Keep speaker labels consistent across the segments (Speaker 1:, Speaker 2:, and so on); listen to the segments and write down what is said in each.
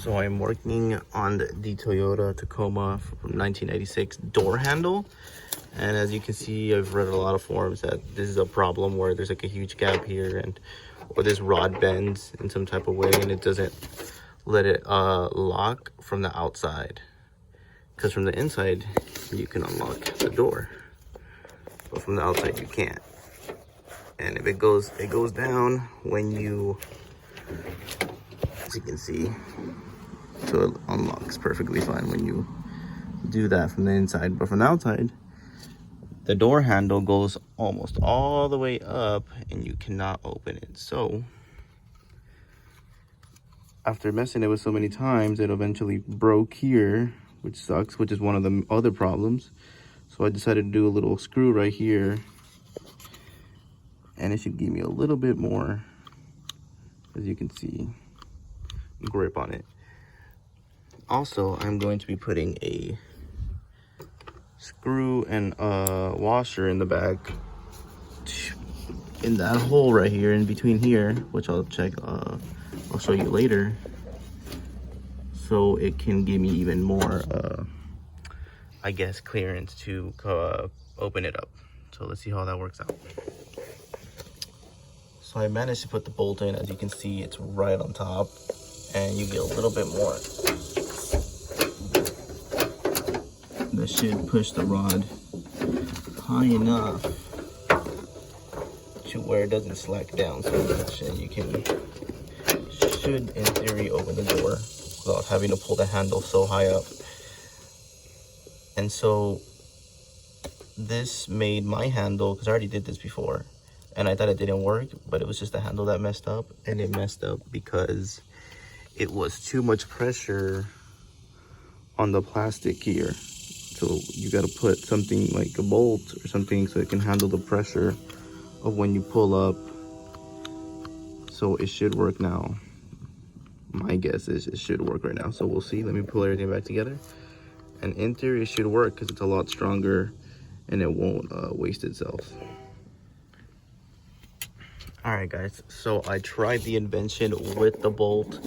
Speaker 1: So I'm working on the Toyota Tacoma from 1996 door handle. And as you can see, I've read a lot of forums that this is a problem where there's like a huge gap here, or this rod bends in some type of way and it doesn't let it lock from the outside. Because from the inside, you can unlock the door, but from the outside you can't. And if it goes down when you, as you can see, so it unlocks perfectly fine when you do that from the inside. But from the outside, the door handle goes almost all the way up and you cannot open it. So after messing it with so many times, it eventually broke here, which sucks, which is one of the other problems. So I decided to do a little screw right here, and it should give me a little bit more, as you can see, grip on it. Also, I'm going to be putting a screw and a washer in the back, in that hole right here, in between here, which I'll show you later, so it can give me even more, I guess, clearance to open it up. So let's see how that works out. So I managed to put the bolt in. As you can see, it's right on top, and you get a little bit more. That should push the rod high enough to where it doesn't slack down so much, and you should in theory open the door without having to pull the handle so high up. And so this made my handle, because I already did this before and I thought it didn't work, but it was just the handle that messed up. And it messed up because it was too much pressure on the plastic here. So you got to put something like a bolt or something so it can handle the pressure of when you pull up. So it should work now. My guess is it should work right now. So we'll see. Let me pull everything back together. And in theory, it should work because it's a lot stronger and it won't waste itself. All right, guys. So I tried the invention with the bolt.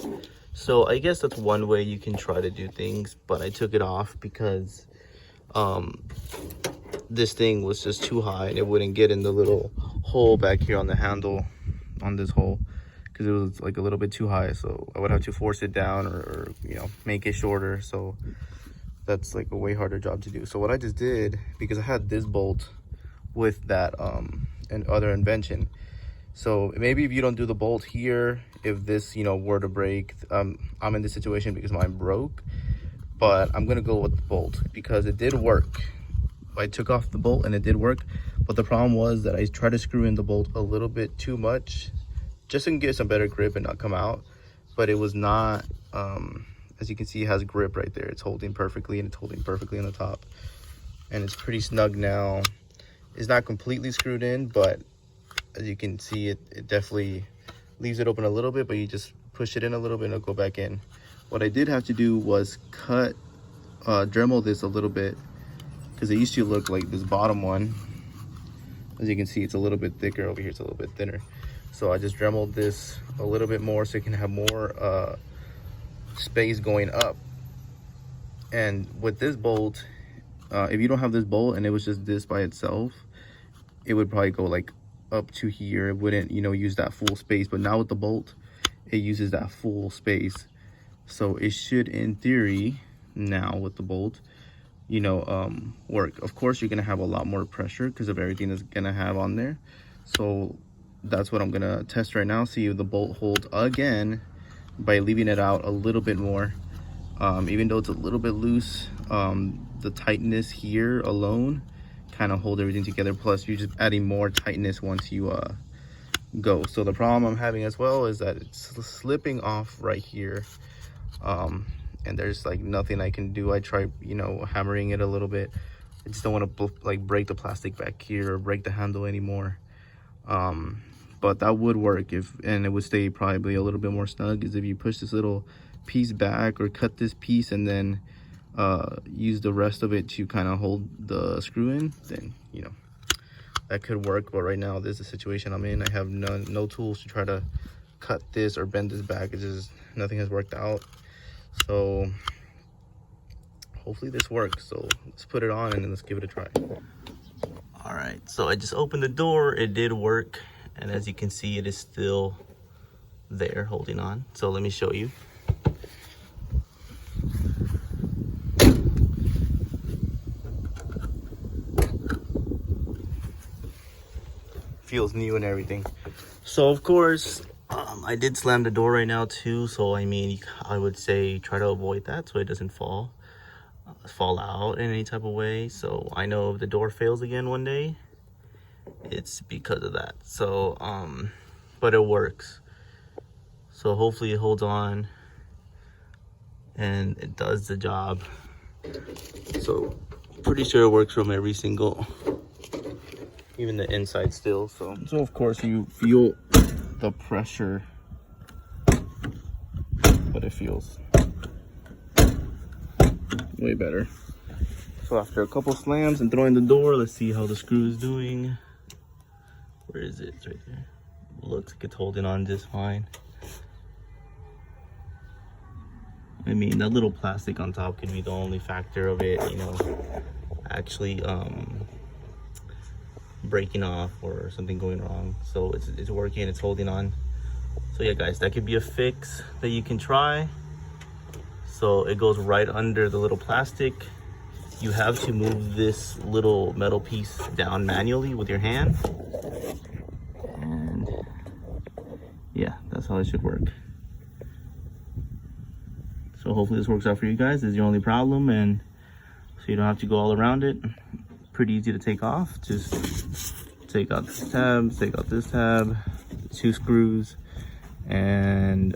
Speaker 1: So I guess that's one way you can try to do things, but I took it off because this thing was just too high and it wouldn't get in the little hole back here on the handle, on this hole, because it was like a little bit too high. So I would have to force it down or you know, make it shorter. So that's like a way harder job to do. So what I just did, because I had this bolt with that and other invention, so maybe if you don't do the bolt here, if this, you know, were to break, I'm in this situation because mine broke, but I'm gonna go with the bolt because it did work. I took off the bolt and it did work, but the problem was that I tried to screw in the bolt a little bit too much just to get some better grip and not come out, but it was not, as you can see, it has grip right there. It's holding perfectly, and it's holding perfectly on the top, and it's pretty snug now. It's not completely screwed in, but as you can see, it definitely leaves it open a little bit, but you just push it in a little bit and it'll go back in. What I did have to do was Dremel this a little bit, because it used to look like this bottom one. As you can see, it's a little bit thicker. Over here it's a little bit thinner. So I just Dremeled this a little bit more so it can have more space going up. And with this bolt, if you don't have this bolt and it was just this by itself, it would probably go like up to here. It wouldn't, you know, use that full space. But now with the bolt, it uses that full space. So it should, in theory, now with the bolt, you know, work. Of course, you're gonna have a lot more pressure because of everything that's gonna have on there. So that's what I'm gonna test right now. See if the bolt holds again by leaving it out a little bit more. Even though it's a little bit loose, the tightness here alone kind of hold everything together. Plus you're just adding more tightness once you go. So the problem I'm having as well is that it's slipping off right here, and there's like nothing I can do. I try, you know, hammering it a little bit. I just don't want to like break the plastic back here or break the handle anymore. But that would work and it would stay probably a little bit more snug, is if you push this little piece back or cut this piece and then use the rest of it to kind of hold the screw in, then, you know, that could work. But right now, this is the situation I'm in. I have no tools to try to cut this or bend this back. It's just, nothing has worked out. So hopefully this works. So let's put it on and then let's give it a try. All right, so I just opened the door. It did work, and as you can see, it is still there holding on. So let me show you. Feels new and everything. So of course, I did slam the door right now too. So I mean, I would say try to avoid that so it doesn't fall out in any type of way. So I know if the door fails again one day, it's because of that. So but it works. So hopefully it holds on and it does the job. So pretty sure it works from every single, even the inside still. So of course you feel the pressure, but it feels way better. So after a couple slams and throwing the door, let's see how the screw is doing. Where is it? It's right there. Looks like it's holding on just fine. I mean, that little plastic on top could be the only factor of it, you know, actually breaking off or something going wrong. So it's working, it's holding on. So yeah guys, that could be a fix that you can try. So it goes right under the little plastic. You have to move this little metal piece down manually with your hand, and yeah, that's how it should work. So hopefully this works out for you guys. This is your only problem, and so you don't have to go all around it. Pretty easy to take off. Just take out this tab, take out this tab, 2 screws, and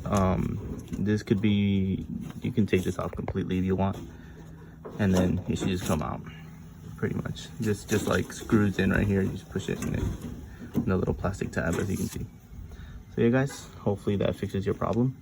Speaker 1: this could be, you can take this off completely if you want, and then it should just come out pretty much. Just like screws in right here. You just push it in it, and a little plastic tab, as you can see. So yeah guys, hopefully that fixes your problem.